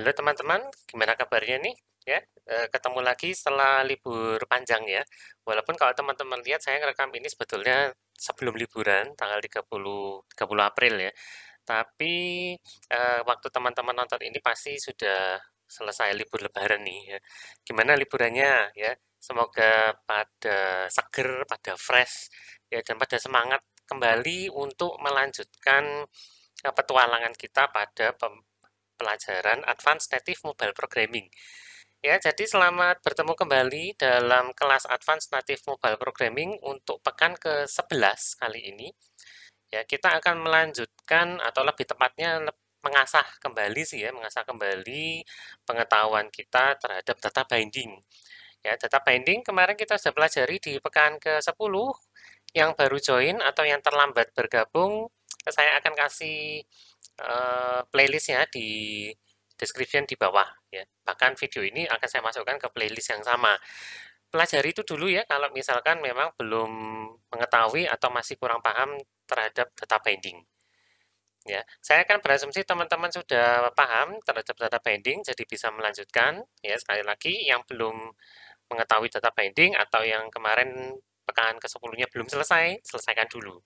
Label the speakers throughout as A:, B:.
A: Halo teman-teman, gimana kabarnya nih? Ya, ketemu lagi setelah libur panjang ya. Walaupun kalau teman-teman lihat saya ngerekam ini sebetulnya sebelum liburan tanggal 30 April ya. Tapi waktu teman-teman nonton ini pasti sudah selesai libur lebaran nih ya. Gimana liburannya ya? Semoga pada seger, pada fresh ya dan pada semangat kembali untuk melanjutkan petualangan kita pada pelajaran Advanced Native Mobile Programming. Ya, jadi selamat bertemu kembali dalam kelas Advanced Native Mobile Programming untuk pekan ke-11 kali ini. Ya, kita akan melanjutkan atau lebih tepatnya mengasah kembali sih ya, mengasah kembali pengetahuan kita terhadap data binding. Ya, data binding kemarin kita sudah pelajari di pekan ke-10. Yang baru join atau yang terlambat bergabung, saya akan kasih playlistnya di description di bawah ya. Bahkan video ini akan saya masukkan ke playlist yang sama. Pelajari itu dulu ya kalau misalkan memang belum mengetahui atau masih kurang paham terhadap data binding. Ya, saya akan berasumsi teman-teman sudah paham terhadap data binding, jadi bisa melanjutkan. Ya, sekali lagi yang belum mengetahui data binding atau yang kemarin pekan ke-10-nya belum selesai, selesaikan dulu.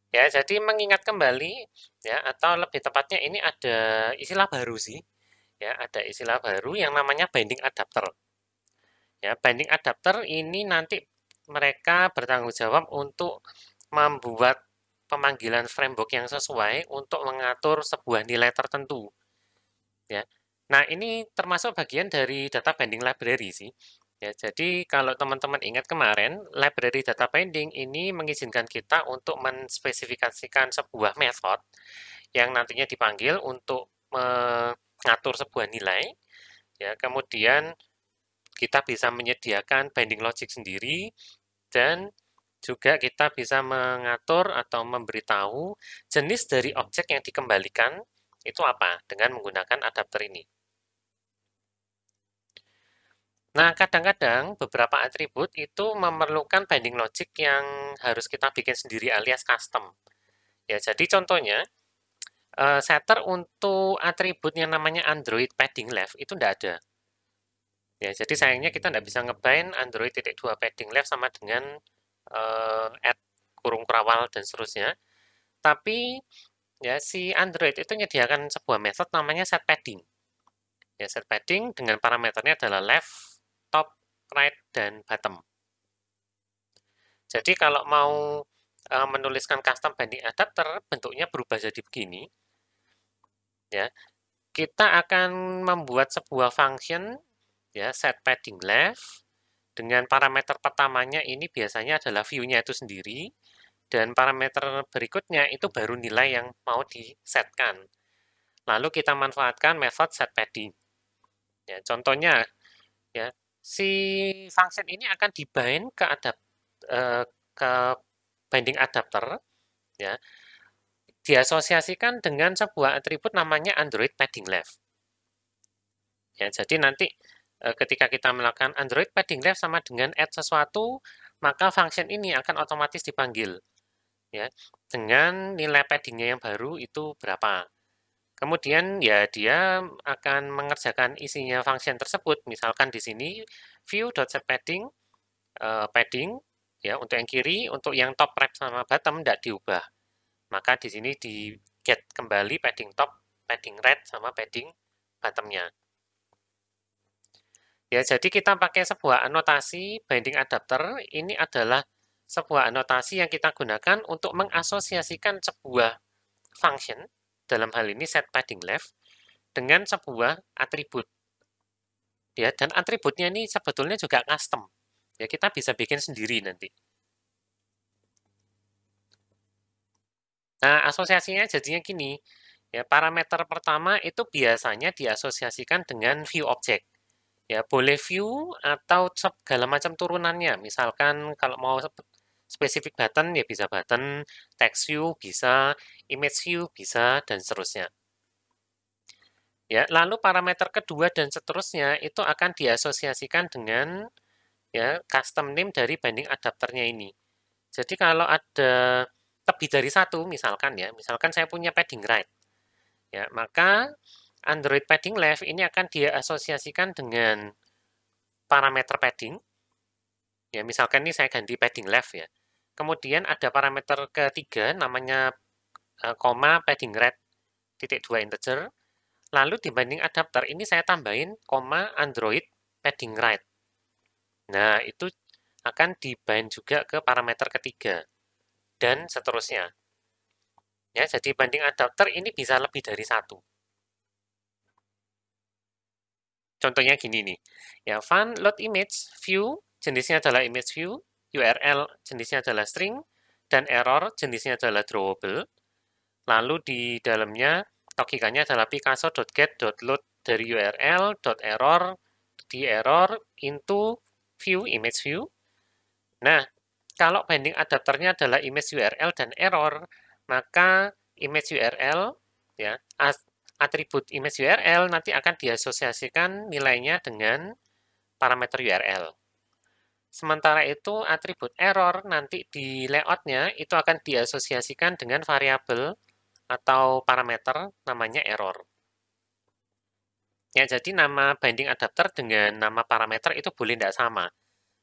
A: Ya, jadi mengingat kembali ya atau lebih tepatnya ini ada istilah baru sih. Ya, ada istilah baru yang namanya binding adapter. Ya, binding adapter ini nanti mereka bertanggung jawab untuk membuat pemanggilan framework yang sesuai untuk mengatur sebuah nilai tertentu. Ya. Nah, ini termasuk bagian dari data binding library sih. Ya, jadi kalau teman-teman ingat kemarin, library data binding ini mengizinkan kita untuk menspesifikasikan sebuah method yang nantinya dipanggil untuk mengatur sebuah nilai. Ya, kemudian kita bisa menyediakan binding logic sendiri dan juga kita bisa mengatur atau memberitahu jenis dari objek yang dikembalikan itu apa dengan menggunakan adapter ini. Nah, kadang-kadang beberapa atribut itu memerlukan binding logic yang harus kita bikin sendiri alias custom. Ya, jadi contohnya, setter untuk atribut yang namanya Android padding left itu tidak ada. Ya, jadi sayangnya kita tidak bisa ngebind Android titik 2 padding left sama dengan add kurung kurawal dan seterusnya. Tapi ya si Android itu menyediakan sebuah method namanya set padding. Ya, set padding dengan parameternya adalah left, top, right, dan bottom. Jadi kalau mau menuliskan custom binding adapter, bentuknya berubah jadi begini. Ya, kita akan membuat sebuah function ya set padding left dengan parameter pertamanya ini biasanya adalah view-nya itu sendiri dan parameter berikutnya itu baru nilai yang mau disetkan. Lalu kita manfaatkan method set padding. Ya, contohnya ya si function ini akan dibind ke binding adapter ya diasosiasikan dengan sebuah atribut namanya Android padding left. Ya, jadi nanti ketika kita melakukan Android padding left sama dengan add sesuatu, maka function ini akan otomatis dipanggil ya dengan nilai paddingnya yang baru itu berapa. Kemudian ya dia akan mengerjakan isinya function tersebut. Misalkan di sini view.setPadding padding ya untuk yang kiri, untuk yang top, right sama bottom tidak diubah. Maka di sini di get kembali padding top, padding right sama padding bottomnya. Ya, jadi kita pakai sebuah anotasi binding adapter. Ini adalah sebuah anotasi yang kita gunakan untuk mengasosiasikan sebuah function, dalam hal ini set padding left, dengan sebuah atribut. Ya, dan atributnya ini sebetulnya juga custom. Ya, kita bisa bikin sendiri nanti. Nah, asosiasinya jadinya gini. Ya, parameter pertama itu biasanya diasosiasikan dengan view object. Ya, boleh view atau segala macam turunannya. Misalkan kalau mau spesifik button ya bisa button, text view bisa, image view bisa, dan seterusnya. Ya, lalu parameter kedua dan seterusnya itu akan diasosiasikan dengan ya custom name dari binding adapternya ini. Jadi kalau ada lebih dari satu misalkan ya, misalkan saya punya padding right. Ya, maka Android padding left ini akan dia asosiasikan dengan parameter padding. Ya, misalkan ini saya ganti padding left ya. Kemudian ada parameter ketiga namanya koma padding right titik 2 integer. Lalu dibanding adapter ini saya tambahin koma Android padding right. Nah, itu akan dibind juga ke parameter ketiga dan seterusnya. Ya, jadi banding adapter ini bisa lebih dari satu. Contohnya gini nih. Ya, fun load image view jenisnya adalah image view, URL jenisnya adalah string, dan error jenisnya adalah drawable. Lalu di dalamnya logikanya adalah picasso.get.load dari URL, .error, di error, into view, image view. Nah, kalau binding adapternya adalah image URL dan error, maka image URL, ya, atribut image URL nanti akan diasosiasikan nilainya dengan parameter URL. Sementara itu, atribut error nanti di layoutnya itu akan diasosiasikan dengan variabel atau parameter namanya error. Ya, jadi nama binding adapter dengan nama parameter itu boleh tidak sama.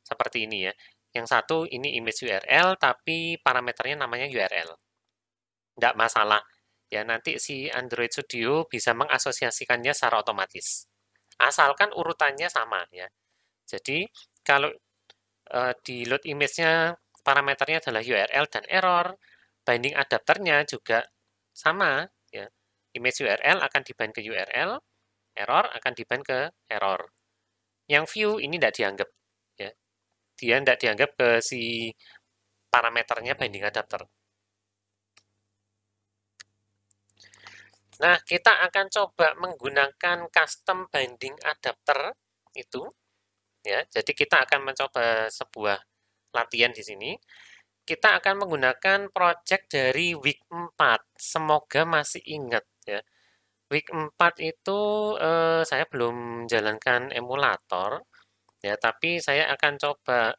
A: Seperti ini ya. Yang satu ini image URL, tapi parameternya namanya URL. Tidak masalah. Ya, nanti si Android Studio bisa mengasosiasikannya secara otomatis. Asalkan urutannya sama ya. Jadi, kalau di load image-nya parameternya adalah URL dan error, binding adapternya juga sama ya. Image URL akan dibind ke URL, error akan dibind ke error. Yang view ini tidak dianggap ya. Dia tidak dianggap ke si parameternya binding adapter. Nah, kita akan coba menggunakan custom binding adapter itu ya. Jadi kita akan mencoba sebuah latihan di sini. Kita akan menggunakan project dari week 4. Semoga masih ingat ya. Week 4 itu saya belum jalankan emulator ya, tapi saya akan coba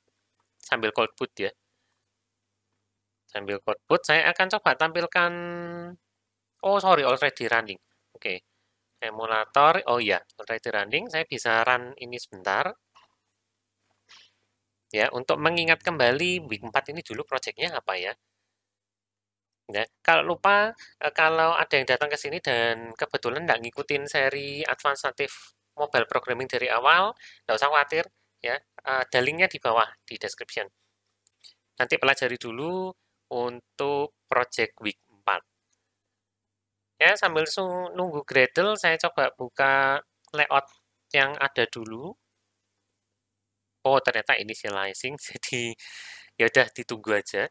A: sambil codeboot ya. Sambil codeboot saya akan coba tampilkan. Oh, sorry, already running. Oke. Emulator, oh ya, already running. Saya bisa run ini sebentar. Ya, untuk mengingat kembali week 4 ini dulu projectnya apa ya. Ya, kalau lupa, kalau ada yang datang ke sini dan kebetulan nggak ngikutin seri Advanced Native Mobile Programming dari awal, nggak usah khawatir, ya. Ada linknya di bawah di description. Nanti pelajari dulu untuk project week 4. Ya, sambil nunggu Gradle, saya coba buka layout yang ada dulu. Oh, ternyata initializing, jadi ya udah ditunggu aja.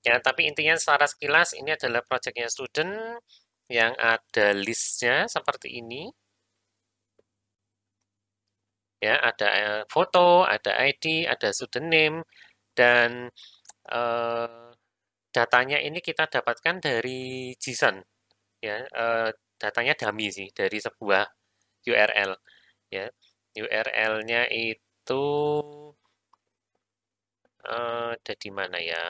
A: Ya, tapi intinya secara sekilas ini adalah projectnya student yang ada listnya seperti ini. Ya, ada foto, ada ID, ada student name, dan datanya ini kita dapatkan dari JSON. Ya, datanya dummy sih dari sebuah URL. Ya, URL-nya itu ada di mana ya?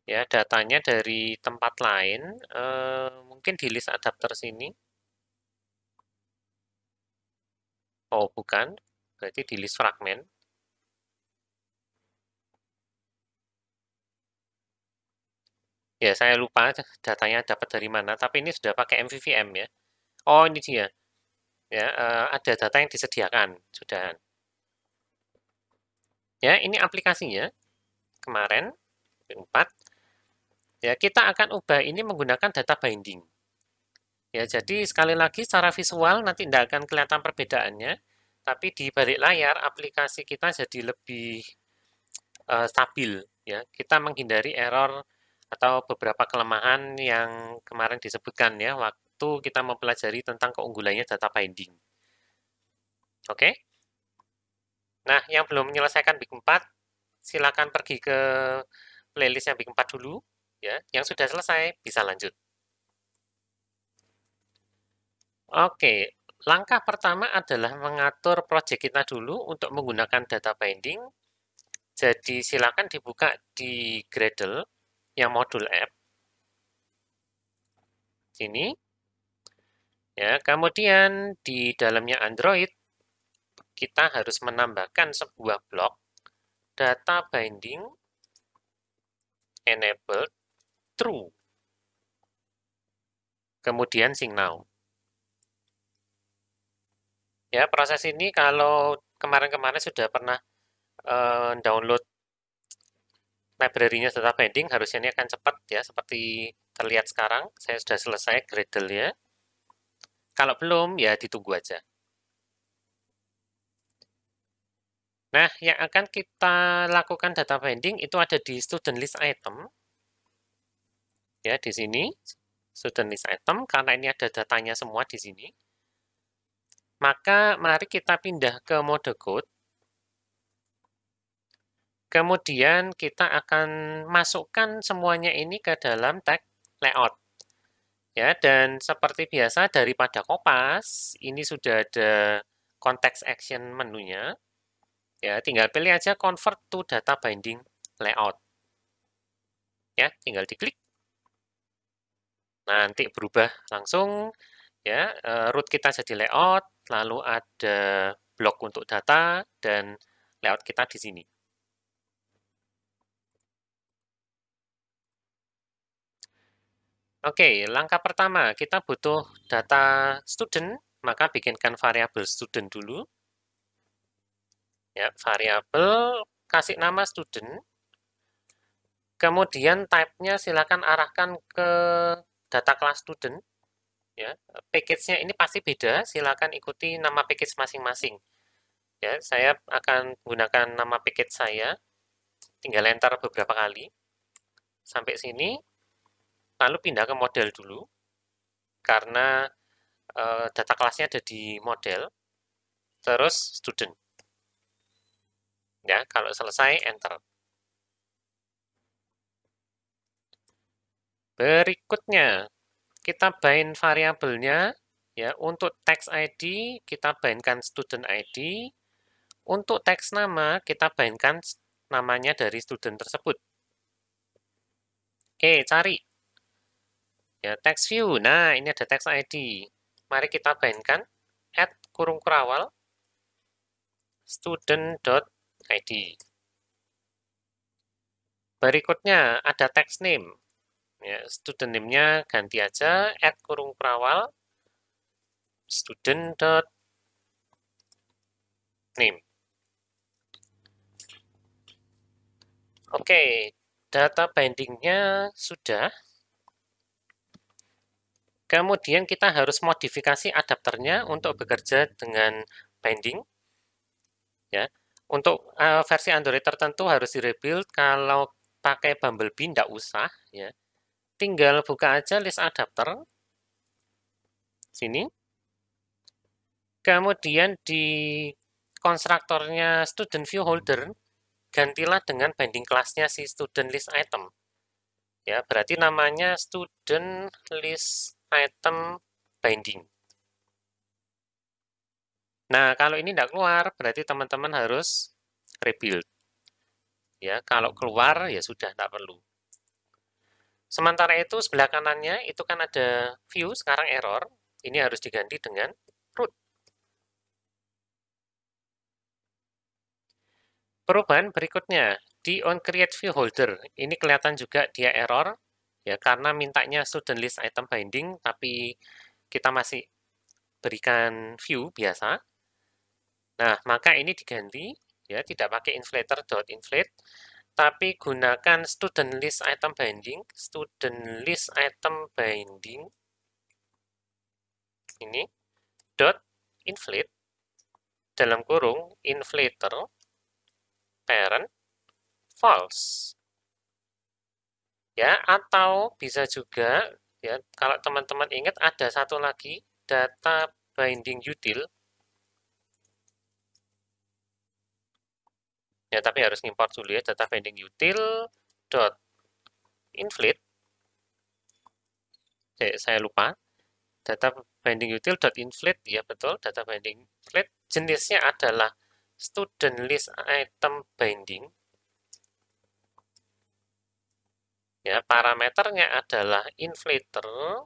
A: Ya, datanya dari tempat lain, mungkin di list adapter sini. Oh, bukan. Berarti di list fragment. Ya, saya lupa datanya dapat dari mana, tapi ini sudah pakai MVVM ya. Oh, ini dia. Ya, ada data yang disediakan. Sudah. Ya, ini aplikasinya. Kemarin, 4. Ya, kita akan ubah ini menggunakan data binding. Ya, jadi sekali lagi secara visual nanti tidak akan kelihatan perbedaannya, tapi di balik layar aplikasi kita jadi lebih stabil. Ya, kita menghindari error atau beberapa kelemahan yang kemarin disebutkan ya waktu kita mempelajari tentang keunggulannya data binding. Oke? Nah, yang belum menyelesaikan Big 4, silakan pergi ke playlist yang Big 4 dulu. Ya, yang sudah selesai bisa lanjut. Oke, langkah pertama adalah mengatur project kita dulu untuk menggunakan data binding. Jadi silakan dibuka di Gradle yang modul app. Sini. Ya, kemudian di dalamnya Android kita harus menambahkan sebuah blok data binding enabled true. Kemudian sync now. Ya, proses ini kalau kemarin-kemarin sudah pernah download library-nya data binding, harusnya ini akan cepat ya, seperti terlihat sekarang. Saya sudah selesai Gradle-nya. Kalau belum, ya ditunggu aja. Nah, yang akan kita lakukan data binding itu ada di student list item. Ya, di sini student list item, karena ini ada datanya semua di sini. Maka mari kita pindah ke mode code. Kemudian kita akan masukkan semuanya ini ke dalam tag layout. Ya, dan seperti biasa daripada kopas, ini sudah ada context action menunya. Ya, tinggal pilih aja convert to data binding layout. Ya, tinggal diklik. Nanti berubah langsung ya, root kita jadi layout, lalu ada blok untuk data dan layout kita di sini. Oke, langkah pertama kita butuh data student, maka bikinkan variabel student dulu. Ya, variabel kasih nama student. Kemudian type-nya silakan arahkan ke data class student. Ya, package-nya ini pasti beda, silakan ikuti nama package masing-masing. Ya, saya akan gunakan nama package saya. Tinggal enter beberapa kali. Sampai sini, lalu pindah ke model dulu. Karena data kelasnya ada di model. Terus student. Ya, kalau selesai, enter. Berikutnya, kita bind variabelnya. Ya, untuk text ID, kita bindkan student ID. Untuk teks nama, kita bindkan namanya dari student tersebut. Oke, cari. Ya, text view. Nah, ini ada text ID. Mari kita bindkan add kurung kurawal student.id. Berikutnya ada text name. Ya, student name-nya ganti aja add kurung kurawal student.name. Oke, data binding-nya sudah. Kemudian kita harus modifikasi adapternya untuk bekerja dengan binding. Ya, untuk versi Android tertentu harus di-rebuild. Kalau pakai Bumblebee tidak usah. Ya, tinggal buka aja list adapter. Sini. Kemudian di konstruktornya student view holder, gantilah dengan binding kelasnya si student list item. Ya, berarti namanya student list item binding. Nah, kalau ini tidak keluar, berarti teman-teman harus rebuild. Ya, kalau keluar, ya sudah, tidak perlu. Sementara itu, sebelah kanannya, itu kan ada view, sekarang error. Ini harus diganti dengan root. Perubahan berikutnya, di onCreateViewHolder, ini kelihatan juga dia error, ya karena mintanya student list item binding, tapi kita masih berikan view biasa. Nah, maka ini diganti, ya tidak pakai inflator.inflate, tapi gunakan student list item binding, ini dot inflate dalam kurung inflator parent false. Ya, atau bisa juga ya kalau teman-teman ingat ada satu lagi data binding util. Ya, tapi harus import dulu ya data binding util dot inflate. Saya lupa. Data binding util dot inflate, ya betul, data binding inflate jenisnya adalah student list item binding. Ya, parameternya adalah inflator,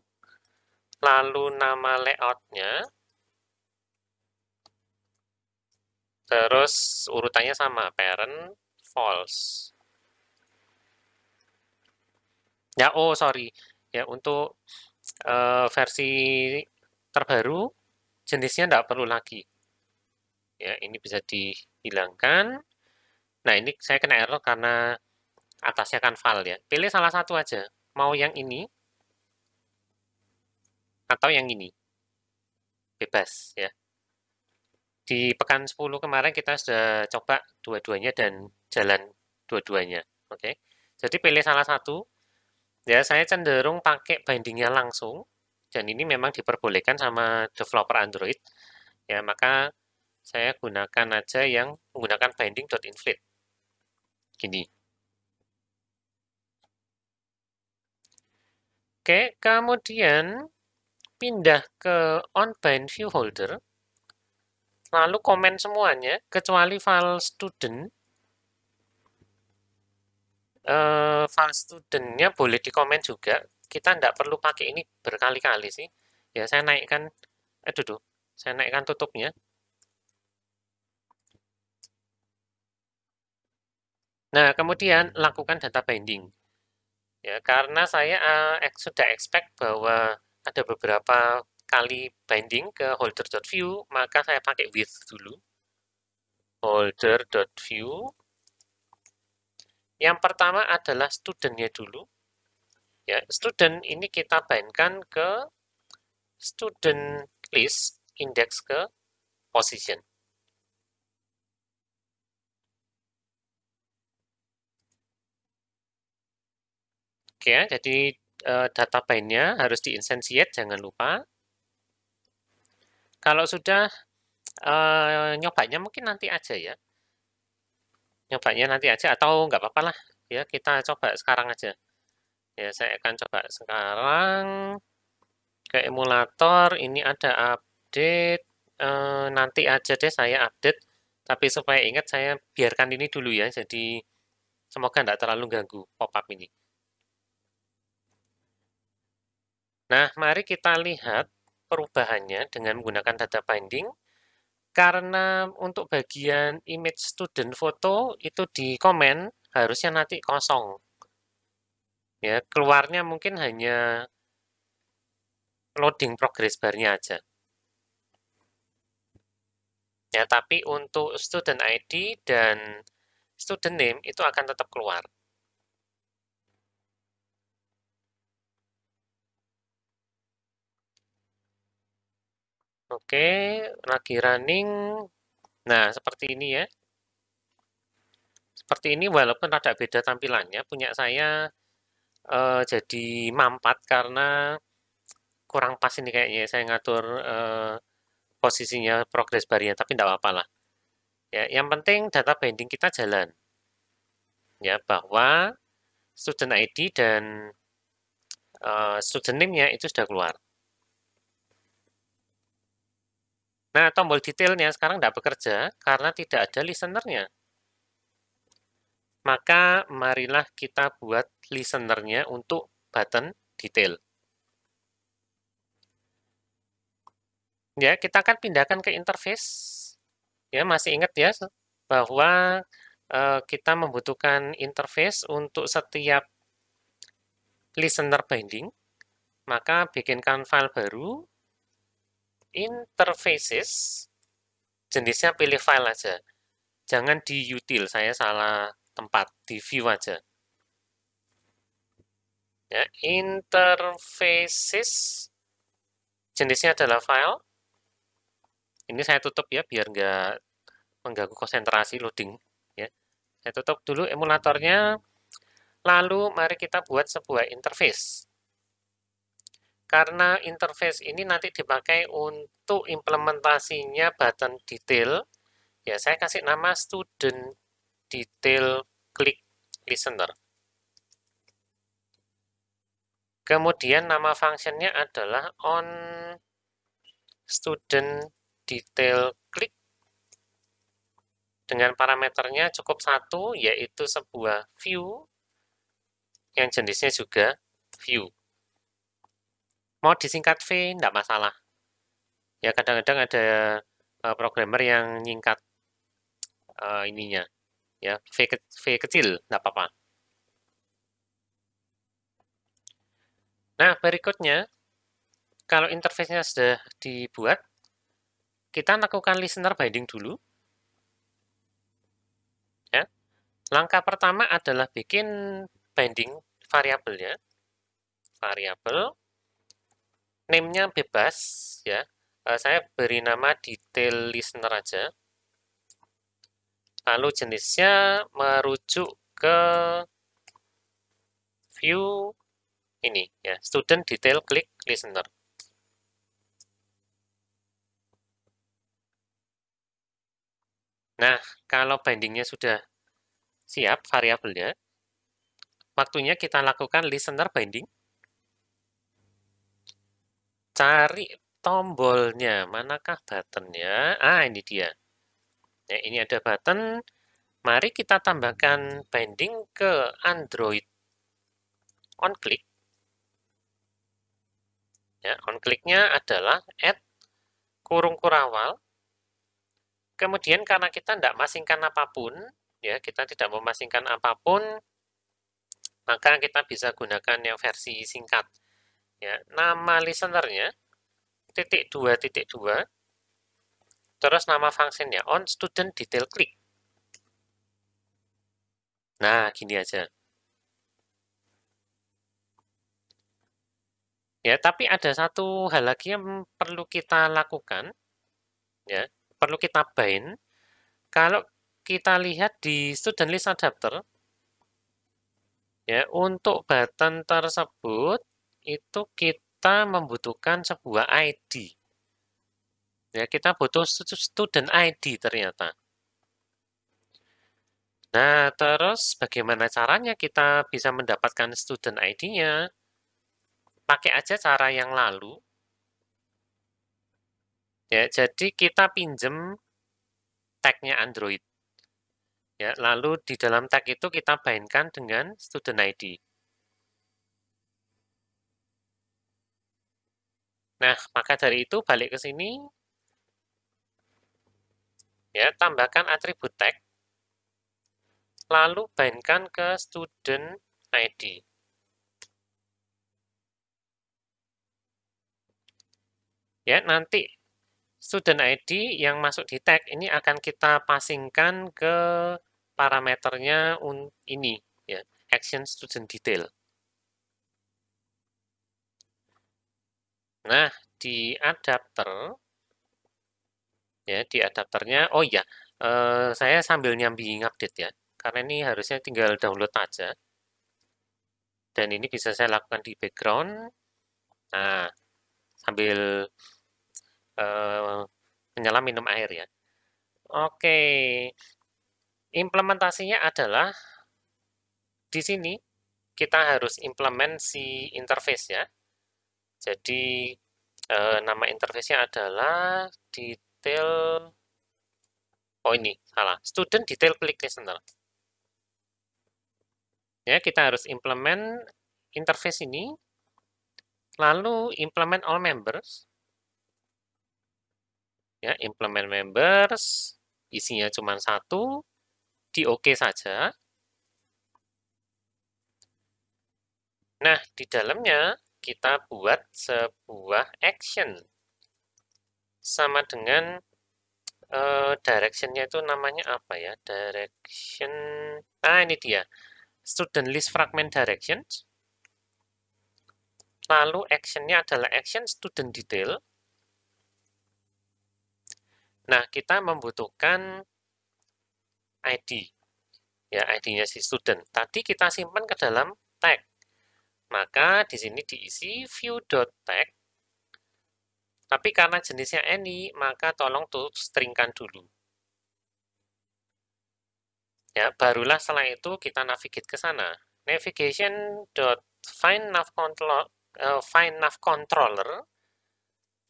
A: lalu nama layoutnya, terus urutannya sama, parent, false. Ya, oh sorry. Ya, untuk versi terbaru, jenisnya tidak perlu lagi. Ya, ini bisa dihilangkan. Nah, ini saya kena error karena atasnya kan file ya. Pilih salah satu aja. Mau yang ini atau yang ini. Bebas ya. Di pekan 10 kemarin kita sudah coba dua-duanya dan jalan dua-duanya. Oke. Jadi pilih salah satu. Ya, saya cenderung pakai bindingnya langsung. Dan ini memang diperbolehkan sama developer Android. Ya, maka saya gunakan aja yang menggunakan binding.inflate. Gini. Oke, kemudian pindah ke onBind view holder, lalu komen semuanya, kecuali file student. File studentnya boleh dikomen juga. Kita tidak perlu pakai ini berkali-kali sih. Ya, saya naikkan, tuh, saya naikkan tutupnya. Nah, kemudian lakukan data binding. Ya, karena saya sudah expect bahwa ada beberapa kali binding ke holder.view, maka saya pakai with dulu. Holder.view. Yang pertama adalah studentnya dulu. Ya, student ini kita bindkan ke student list, index ke position. Oke ya, jadi data bindnya harus di-instantiate, jangan lupa. Kalau sudah nyobanya mungkin nanti aja ya. Nyobanya nanti aja atau nggak apa-apa lah. Ya, kita coba sekarang aja. Ya, saya akan coba sekarang ke emulator. Ini ada update. Nanti aja deh saya update. Tapi supaya ingat saya biarkan ini dulu ya. Jadi semoga nggak terlalu ganggu pop-up ini. Nah, mari kita lihat perubahannya dengan menggunakan data binding. Karena untuk bagian image student foto itu di komen harusnya nanti kosong. Ya, keluarnya mungkin hanya loading progress bar-nya aja. Ya, tapi untuk student ID dan student name itu akan tetap keluar. Oke, lagi running. Nah, seperti ini ya. Seperti ini walaupun rada beda tampilannya, punya saya jadi mampat karena kurang pas ini kayaknya saya ngatur posisinya progress bar-nya, tapi tidak apa-apa lah. Ya, yang penting data binding kita jalan. Ya, bahwa student ID dan student name-nya itu sudah keluar. Nah, tombol detailnya sekarang tidak bekerja karena tidak ada listener-nya. Maka marilah kita buat listener-nya untuk button detail. Ya, kita akan pindahkan ke interface. Ya, masih ingat ya bahwa kita membutuhkan interface untuk setiap listener binding. Maka bikinkan file baru, interfaces, jenisnya pilih file aja. Jangan di util, saya salah tempat, di view aja. Ya, interfaces, jenisnya adalah file. Ini saya tutup ya, biar nggak mengganggu konsentrasi loading. Ya. Saya tutup dulu emulatornya, lalu mari kita buat sebuah interface. Karena interface ini nanti dipakai untuk implementasinya button detail, ya saya kasih nama student detail click listener. Kemudian nama functionnya adalah on student detail click dengan parameternya cukup satu, yaitu sebuah view yang jenisnya juga view. Mau disingkat V, enggak masalah. Ya, kadang-kadang ada programmer yang nyingkat ininya, ya, V kecil, enggak apa-apa. Nah, berikutnya, kalau interface-nya sudah dibuat, kita lakukan listener binding dulu. Ya. Langkah pertama adalah bikin binding variabelnya. Variabel, name-nya bebas, ya. Saya beri nama detail listener aja. Lalu jenisnya merujuk ke view ini, ya, student detail click listener. Nah, kalau bindingnya sudah siap variabelnya, waktunya kita lakukan listener binding. Cari tombolnya, manakah buttonnya? Ah, ini dia. Nah, ini ada button. Mari kita tambahkan binding ke Android on click. Ya, on click-nya adalah add kurung kurawal. Kemudian karena kita tidak masingkan apapun, ya, kita tidak memasingkan apapun, maka kita bisa gunakan yang versi singkat. Ya, nama listenernya -2.2, terus nama fungsinya on student detail click. Nah, gini aja. Ya, tapi ada satu hal lagi yang perlu kita lakukan, ya, perlu kita bind. Kalau kita lihat di student list adapter, ya, untuk button tersebut itu kita membutuhkan sebuah ID. Ya, kita butuh student ID ternyata. Nah, terus bagaimana caranya kita bisa mendapatkan student ID-nya? Pakai aja cara yang lalu. Ya, jadi kita pinjem tag-nya Android. Ya, lalu di dalam tag itu kita bindkan dengan student ID. Nah, maka dari itu balik ke sini, ya, tambahkan atribut tag, lalu bindkan ke student ID. Ya, nanti student ID yang masuk di tag ini akan kita pasingkan ke parameternya ini, ya, action student detail. Nah, di adapter, ya, di adapternya, oh iya, saya sambil nyambi update ya, karena ini harusnya tinggal download aja. Dan ini bisa saya lakukan di background. Nah, sambil menyelam minum air ya. Oke, implementasinya adalah di sini kita harus implement si interface ya. Jadi nama interface-nya adalah detail, oh ini salah, student detail click listener. Ya, kita harus implement interface ini, lalu implement all members. Ya, implement members, isinya cuma satu, di OK saja. Nah, di dalamnya kita buat sebuah action. Sama dengan direction-nya itu namanya apa ya? Direction, ini dia. Student list fragment directions. Lalu action-nya adalah action student detail. Nah, kita membutuhkan ID. Ya, ID-nya si student. Tadi kita simpan ke dalam tag. Maka di sini diisi view.tag. Tapi karena jenisnya any, maka tolong tuh stringkan dulu. Ya, barulah setelah itu kita navigate ke sana. Navigation.findNavController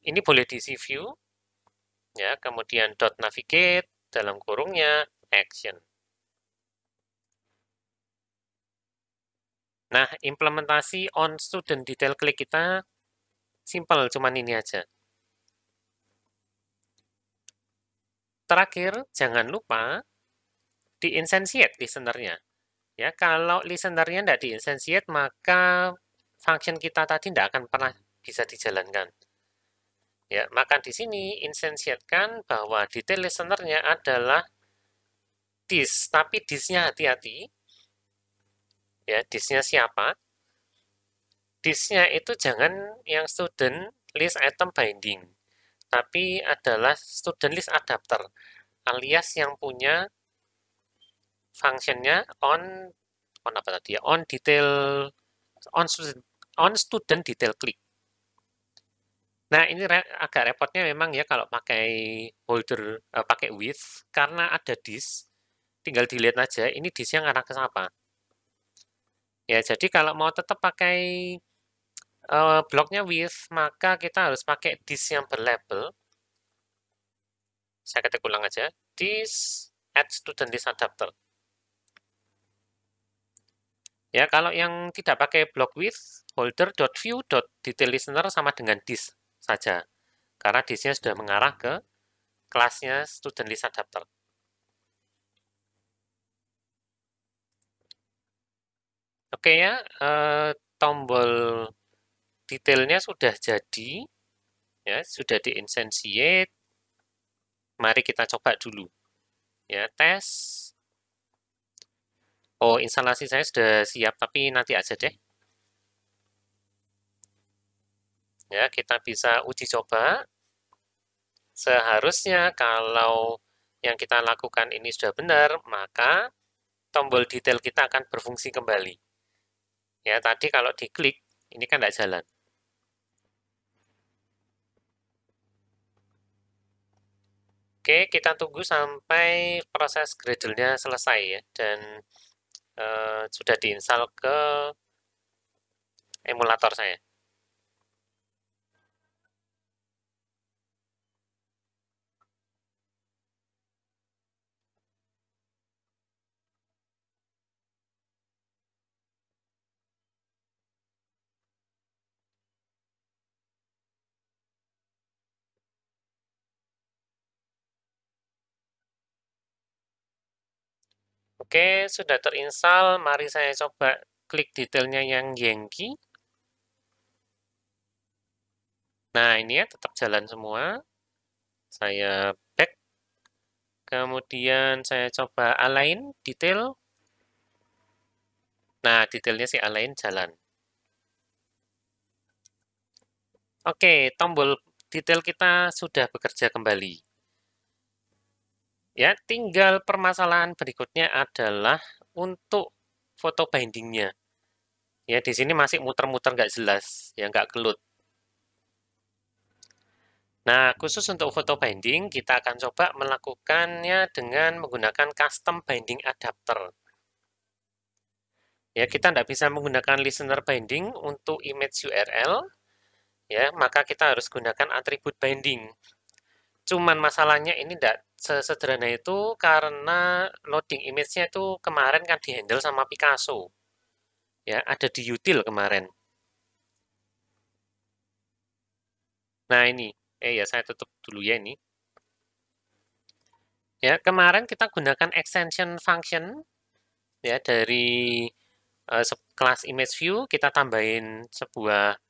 A: ini boleh diisi view, ya, kemudian .navigate dalam kurungnya action. Nah, implementasi on student detail click kita simple, cuman ini aja. Terakhir, jangan lupa di-instantiate listener-nya. Ya, kalau listener-nya tidak di-instantiate, maka function kita tadi tidak akan pernah bisa dijalankan. Ya, maka di sini instantiate-kan bahwa detail listener-nya adalah this, tapi this-nya hati-hati. Ya, this-nya siapa? This-nya itu jangan yang student list item binding, tapi adalah student list adapter, alias yang punya functionnya on apa tadi ya? On detail on student detail click. Nah, ini agak repotnya memang ya kalau pakai holder pakai with karena ada disk, tinggal dilihat aja ini disk yang arah ke siapa. Ya, jadi kalau mau tetap pakai bloknya with, maka kita harus pakai disk yang berlabel. Saya ketik ulang aja, disk add student list adapter. Ya, kalau yang tidak pakai block with, holder.view.detail listener sama dengan disk saja. Karena disknya sudah mengarah ke kelasnya student list adapter. Oke ya, tombol detailnya sudah jadi, ya sudah di-instantiate. Mari kita coba dulu. Ya, tes. Oh, instalasi saya sudah siap, tapi nanti aja deh. Ya, kita bisa uji coba. Seharusnya kalau yang kita lakukan ini sudah benar, maka tombol detail kita akan berfungsi kembali. Ya, tadi kalau diklik, ini kan tidak jalan. Oke, kita tunggu sampai proses Gradle-nya selesai ya, dan sudah diinstal ke emulator saya. Oke, sudah terinstall. Mari saya coba klik detailnya yang Yankee. Nah, ini ya, tetap jalan semua. Saya back. Kemudian saya coba align detail. Nah, detailnya si align jalan. Oke, tombol detail kita sudah bekerja kembali. Ya, tinggal permasalahan berikutnya adalah untuk foto bindingnya. Ya, di sini masih muter-muter nggak jelas, ya nggak kelut. Nah, khusus untuk foto binding, kita akan coba melakukannya dengan menggunakan custom binding adapter. Ya, kita tidak bisa menggunakan listener binding untuk image URL, ya, maka kita harus gunakan atribut binding. Cuman masalahnya ini tidak sesederhana itu karena loading image-nya itu kemarin kan dihandle sama Picasso. Ya, ada di util kemarin. Nah, ini. Ya saya tutup dulu ya ini. Ya, kemarin kita gunakan extension function ya dari kelas image view, kita tambahin sebuah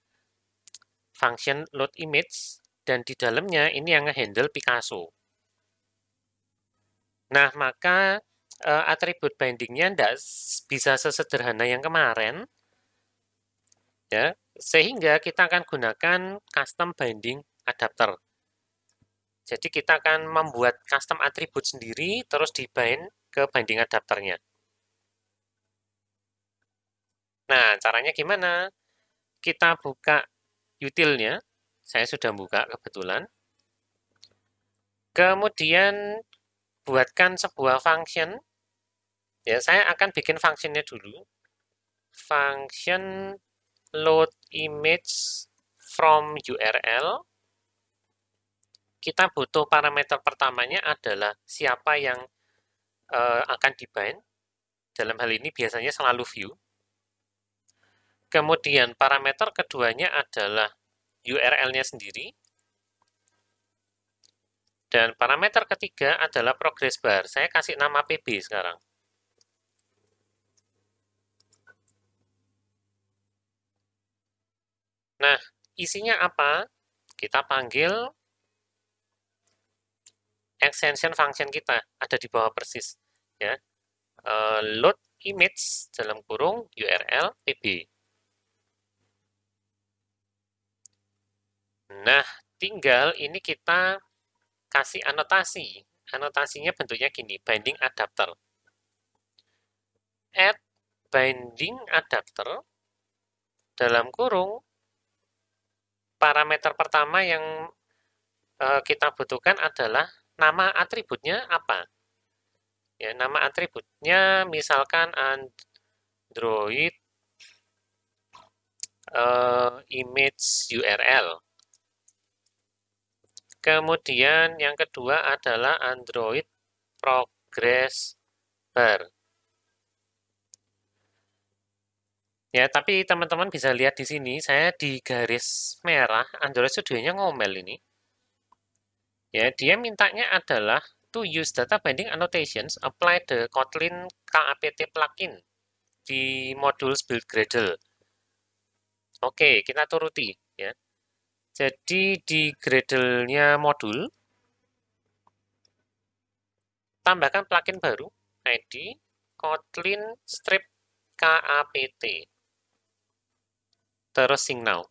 A: function load image dan di dalamnya ini yang nge-handle Picasso. Nah, maka atribut bindingnya tidak bisa sesederhana yang kemarin, ya, sehingga kita akan gunakan custom binding adapter. Jadi kita akan membuat custom atribut sendiri, terus di-bind ke binding adapternya. Nah, caranya gimana? Kita buka utilnya, saya sudah buka kebetulan. Kemudian buatkan sebuah function. Ya, saya akan bikin functionnya dulu. Function load image from URL. Kita butuh parameter pertamanya adalah siapa yang akan di-bind. Dalam hal ini biasanya selalu view. Kemudian parameter keduanya adalah URL-nya sendiri. Dan parameter ketiga adalah progress bar. Saya kasih nama PB sekarang. Nah, isinya apa? Kita panggil extension function kita. Ada di bawah persis. Ya, load image dalam kurung URL PB. Nah, tinggal ini kita kasih anotasi. Anotasinya bentuknya gini, binding adapter. Add binding adapter dalam kurung parameter pertama yang kita butuhkan adalah nama atributnya apa. Ya, nama atributnya misalkan Android image URL. Kemudian yang kedua adalah Android progress bar. Ya, tapi teman-teman bisa lihat di sini, saya di garis merah, Android Studio-nya ngomel ini. Ya, dia mintanya adalah to use data binding annotations, apply the Kotlin KAPT plugin di modul build Gradle. Oke, kita turuti ya. Jadi di Gradle-nya modul, tambahkan plugin baru, ID Kotlin strip KAPT. Terus sing now.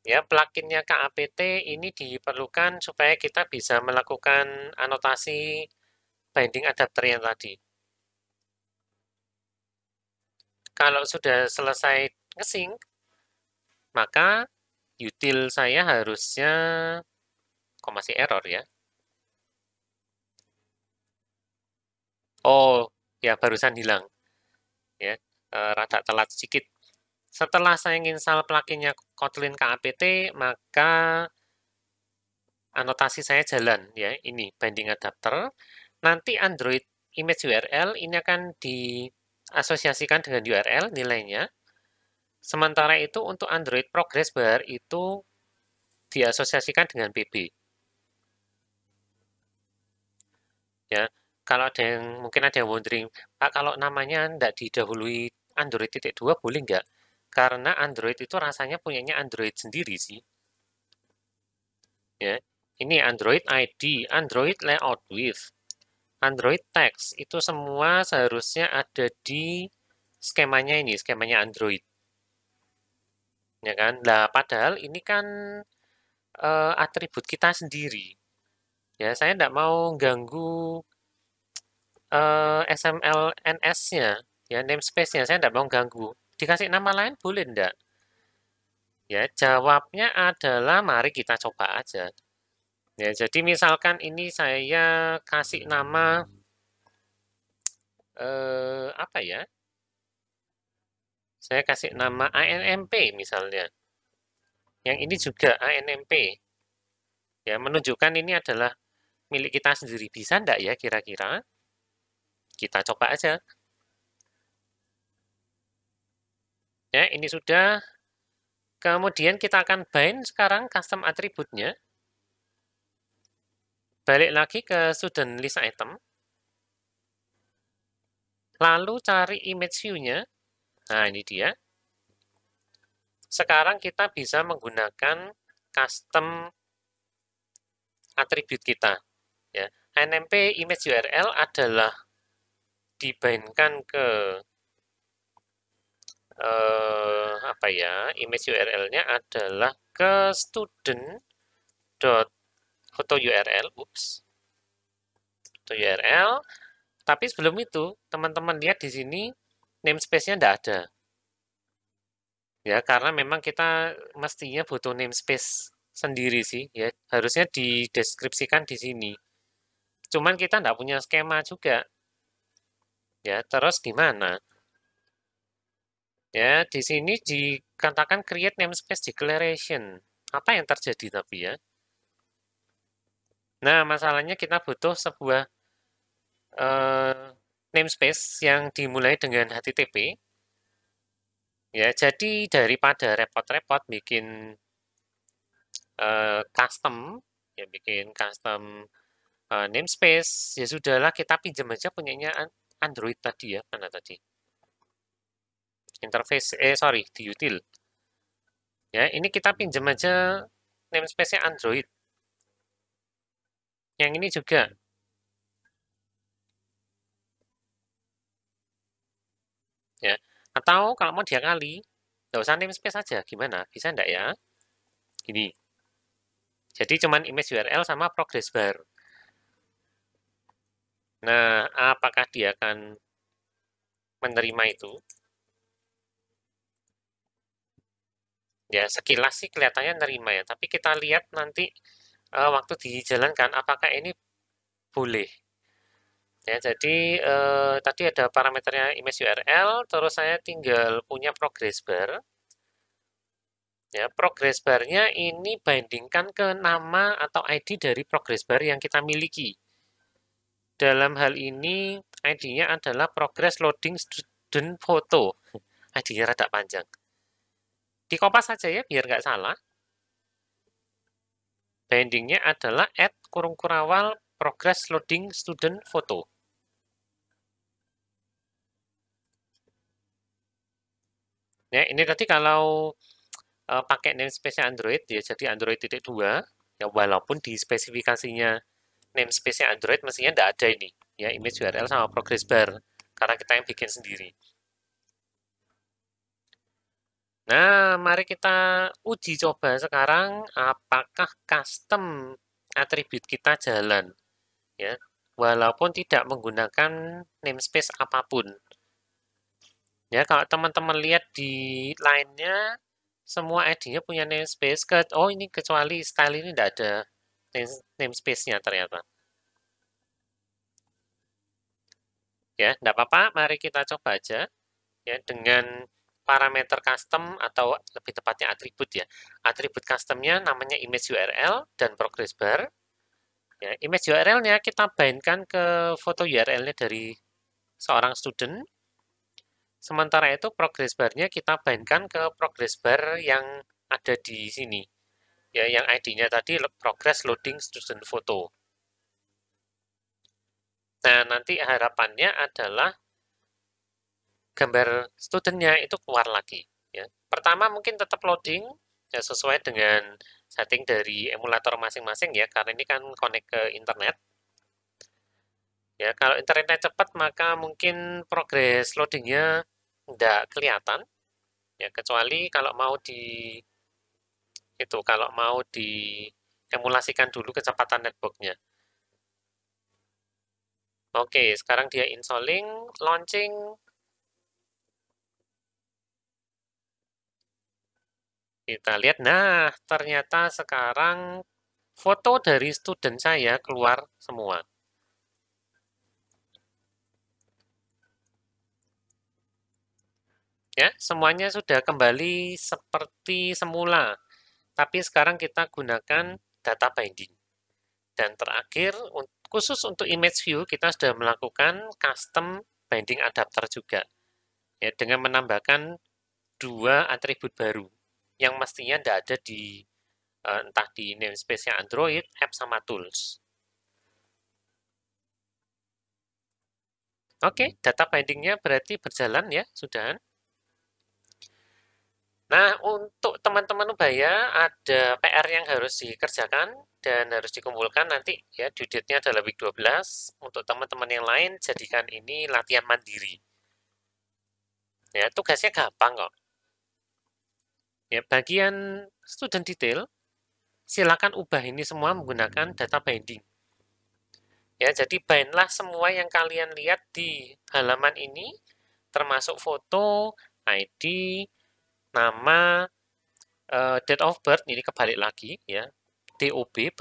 A: Ya, pluginnya KAPT ini diperlukan supaya kita bisa melakukan anotasi binding adapter yang tadi. Kalau sudah selesai ngesync, maka util saya harusnya kok masih error ya. Oh, ya barusan hilang. Ya, rada telat sedikit. Setelah saya install pluginnya Kotlin KAPT, maka anotasi saya jalan ya. Ini binding adapter. Nanti Android image URL ini akan diasosiasikan dengan URL nilainya. Sementara itu untuk Android progress bar itu diasosiasikan dengan PB. Ya, kalau ada yang mungkin ada yang wondering, Pak kalau namanya tidak didahului Android titik 2 boleh nggak? Karena Android itu rasanya punyanya Android sendiri sih. Ya, ini Android ID, Android layout with, Android text itu semua seharusnya ada di skemanya ini, skemanya Android. Ya kan? Nah, padahal ini kan atribut kita sendiri. Ya, saya tidak mau ganggu XML-NS-nya, ya namespace-nya saya tidak mau ganggu. Dikasih nama lain boleh enggak? Ya, jawabnya adalah mari kita coba aja. Ya, jadi misalkan ini saya kasih nama apa ya? Saya kasih nama ANMP misalnya. Yang ini juga ANMP. Ya, menunjukkan ini adalah milik kita sendiri. Bisa enggak ya kira-kira? Kita coba aja. Ya, ini sudah. Kemudian kita akan bind sekarang custom atributnya. Balik lagi ke student list item. Lalu cari image view-nya. Nah, ini dia. Sekarang kita bisa menggunakan custom atribut kita. Ya. NMP image URL adalah dibindkan ke apa ya? Image URL-nya adalah ke student.photo URL. Ups. Foto URL. Tapi sebelum itu, teman-teman lihat di sini namespace-nya tidak ada. Ya, karena memang kita mestinya butuh namespace sendiri sih, ya. Harusnya dideskripsikan di sini. Cuman kita tidak punya skema juga. Ya, terus gimana? Ya, di sini dikatakan create namespace declaration. Apa yang terjadi tapi ya? Nah, masalahnya kita butuh sebuah namespace yang dimulai dengan HTTP. Ya, jadi daripada repot-repot bikin custom, ya bikin custom namespace, ya sudahlah kita pinjam aja punyanya Android tadi ya, mana tadi? Interface, sorry, di util. Ya, ini kita pinjam aja namespace-nya Android. Yang ini juga. Ya, atau kalau mau diakali, nggak usah namespace aja, gimana? Bisa enggak ya? Gini. Jadi cuman image URL sama progress bar. Nah, apakah dia akan menerima itu? Ya, sekilas sih kelihatannya nerima ya, tapi kita lihat nanti waktu dijalankan apakah ini boleh. Ya, jadi tadi ada parameternya image URL, terus saya tinggal punya progress bar. Ya, progress bar-nya ini bandingkan ke nama atau ID dari progress bar yang kita miliki. Dalam hal ini ID-nya adalah progress loading student photo. ID-nya rada panjang. Dikopas saja ya, biar nggak salah. Bandingnya adalah add kurung kurawal progress loading student photo. Ya, ini tadi kalau pakai namespace Android ya, jadi Android 2, ya walaupun di spesifikasinya namespace Android mestinya tidak ada ini, ya image URL sama progress bar, karena kita yang bikin sendiri. Nah, mari kita uji coba sekarang apakah custom atribut kita jalan, ya, walaupun tidak menggunakan namespace apapun. Ya, kalau teman-teman lihat di line-nya, semua ID-nya punya namespace. Oh, ini kecuali style ini tidak ada namespace-nya ternyata. Ya, tidak apa-apa. Mari kita coba aja ya dengan parameter custom atau lebih tepatnya atribut ya. Atribut customnya namanya image URL dan progress bar. Ya, image URL-nya kita bindkan ke foto URL-nya dari seorang student. Sementara itu progress bar-nya kita bindkan ke progress bar yang ada di sini. Ya, yang ID-nya tadi progress loading student photo. Nah, nanti harapannya adalah gambar studentnya itu keluar lagi. Ya. Pertama mungkin tetap loading, ya sesuai dengan setting dari emulator masing-masing ya, karena ini kan connect ke internet. Ya, kalau internetnya cepat maka mungkin progress loadingnya tidak kelihatan. Ya, kecuali kalau mau kalau mau di emulasikan dulu kecepatan networknya. Oke, sekarang dia installing, launching. Kita lihat, nah ternyata sekarang foto dari student saya keluar semua. Ya, semuanya sudah kembali seperti semula. Tapi sekarang kita gunakan data binding. Dan terakhir, khusus untuk image view, kita sudah melakukan custom binding adapter juga. Ya, dengan menambahkan dua atribut baru yang mestinya tidak ada di entah di namespace-nya Android, app sama tools. Oke, data bindingnya berarti berjalan ya, sudah. Nah, untuk teman-teman Ubaya ada PR yang harus dikerjakan dan harus dikumpulkan nanti ya, due date-nya adalah week 12. Untuk teman-teman yang lain, jadikan ini latihan mandiri. Ya, tugasnya gampang kok. Ya, bagian student detail, silakan ubah ini semua menggunakan data binding. Ya, jadi bindlah semua yang kalian lihat di halaman ini, termasuk foto, ID, nama, date of birth, ini kebalik lagi ya, DOB,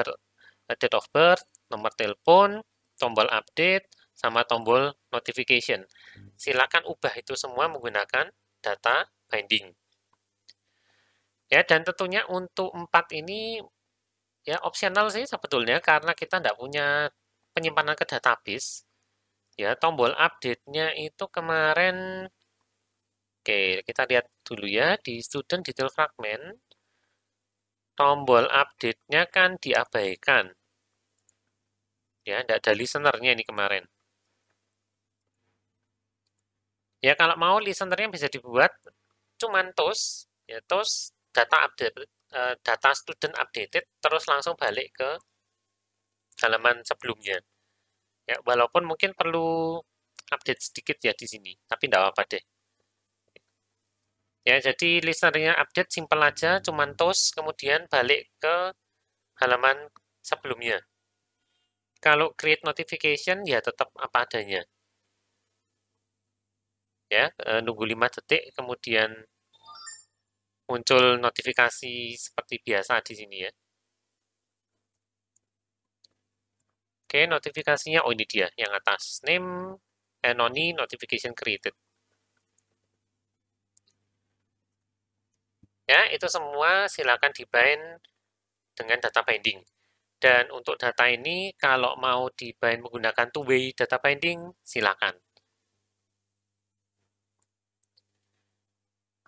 A: date of birth, nomor telepon, tombol update, sama tombol notification. Silakan ubah itu semua menggunakan data binding. Ya, dan tentunya untuk 4 ini ya opsional sih sebetulnya karena kita tidak punya penyimpanan ke database. Ya, tombol update-nya itu kemarin, oke, kita lihat dulu ya di student detail fragment, tombol update-nya kan diabaikan. Ya, tidak ada listener-nya ini kemarin. Ya, kalau mau listener-nya bisa dibuat cuman toast, ya toast data update, data student updated, terus langsung balik ke halaman sebelumnya. Ya, walaupun mungkin perlu update sedikit ya di sini, tapi tidak apa-apa deh. Ya, jadi listenernya update simple aja, cuman toast, kemudian balik ke halaman sebelumnya. Kalau create notification ya tetap apa adanya. Ya, nunggu 5 detik, kemudian muncul notifikasi seperti biasa di sini ya. Oke, notifikasinya, oh ini dia yang atas. Name, Noni, notification created. Ya, itu semua silakan di-bind dengan data binding. Dan untuk data ini, kalau mau di-bind menggunakan two-way data binding, silakan.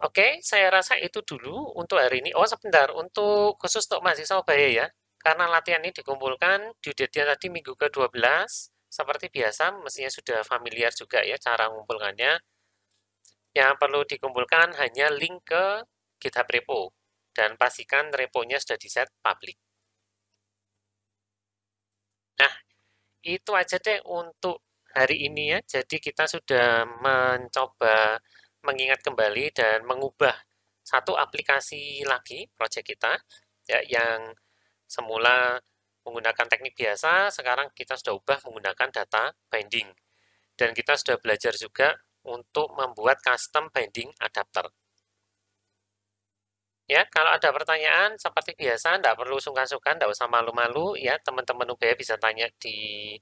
A: Oke, saya rasa itu dulu untuk hari ini. Oh, sebentar, untuk khusus untuk mahasiswa Ubaya ya. Karena latihan ini dikumpulkan, due date-nya tadi minggu ke-12, seperti biasa, mestinya sudah familiar juga ya cara mengumpulkannya. Yang perlu dikumpulkan hanya link ke GitHub repo, dan pastikan reponya sudah di-set public. Nah, itu aja deh untuk hari ini ya. Jadi kita sudah mencoba mengingat kembali dan mengubah satu aplikasi lagi proyek kita ya yang semula menggunakan teknik biasa, sekarang kita sudah ubah menggunakan data binding. Dan kita sudah belajar juga untuk membuat custom binding adapter. Ya, kalau ada pertanyaan seperti biasa, tidak perlu sungkan-sungkan, tidak usah malu-malu ya, teman-teman UBA bisa tanya di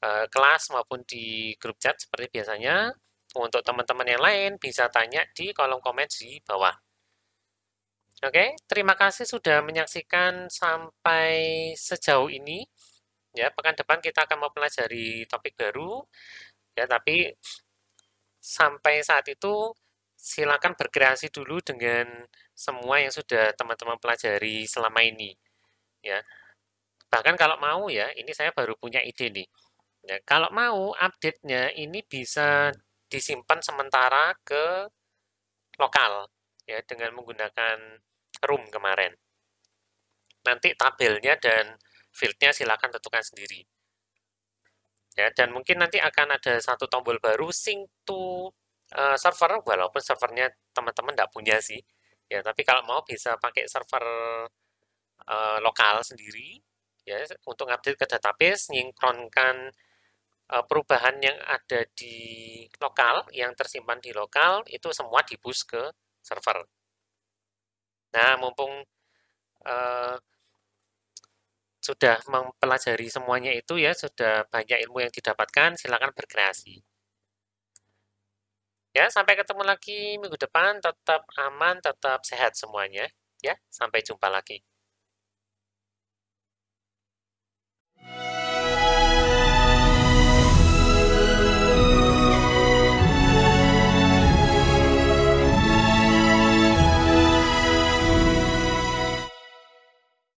A: kelas maupun di grup chat seperti biasanya. Untuk teman-teman yang lain bisa tanya di kolom komen di bawah. Oke, terima kasih sudah menyaksikan sampai sejauh ini. Ya, pekan depan kita akan mempelajari topik baru. Ya, tapi sampai saat itu silakan berkreasi dulu dengan semua yang sudah teman-teman pelajari selama ini. Ya, bahkan kalau mau ya, ini saya baru punya ide nih. Ya, kalau mau update-nya ini bisa disimpan sementara ke lokal ya dengan menggunakan room kemarin. Nanti tabelnya dan field-nya silakan tentukan sendiri. Ya, dan mungkin nanti akan ada satu tombol baru sync to server, walaupun servernya teman-teman tidak punya sih. Ya, tapi kalau mau bisa pakai server lokal sendiri ya untuk update ke database, sinkronkan perubahan yang ada di lokal, yang tersimpan di lokal, itu semua di-push ke server. Nah, mumpung uh, sudah mempelajari semuanya itu ya, sudah banyak ilmu yang didapatkan, silakan berkreasi. Ya, sampai ketemu lagi minggu depan, tetap aman, tetap sehat semuanya. Ya, sampai jumpa lagi.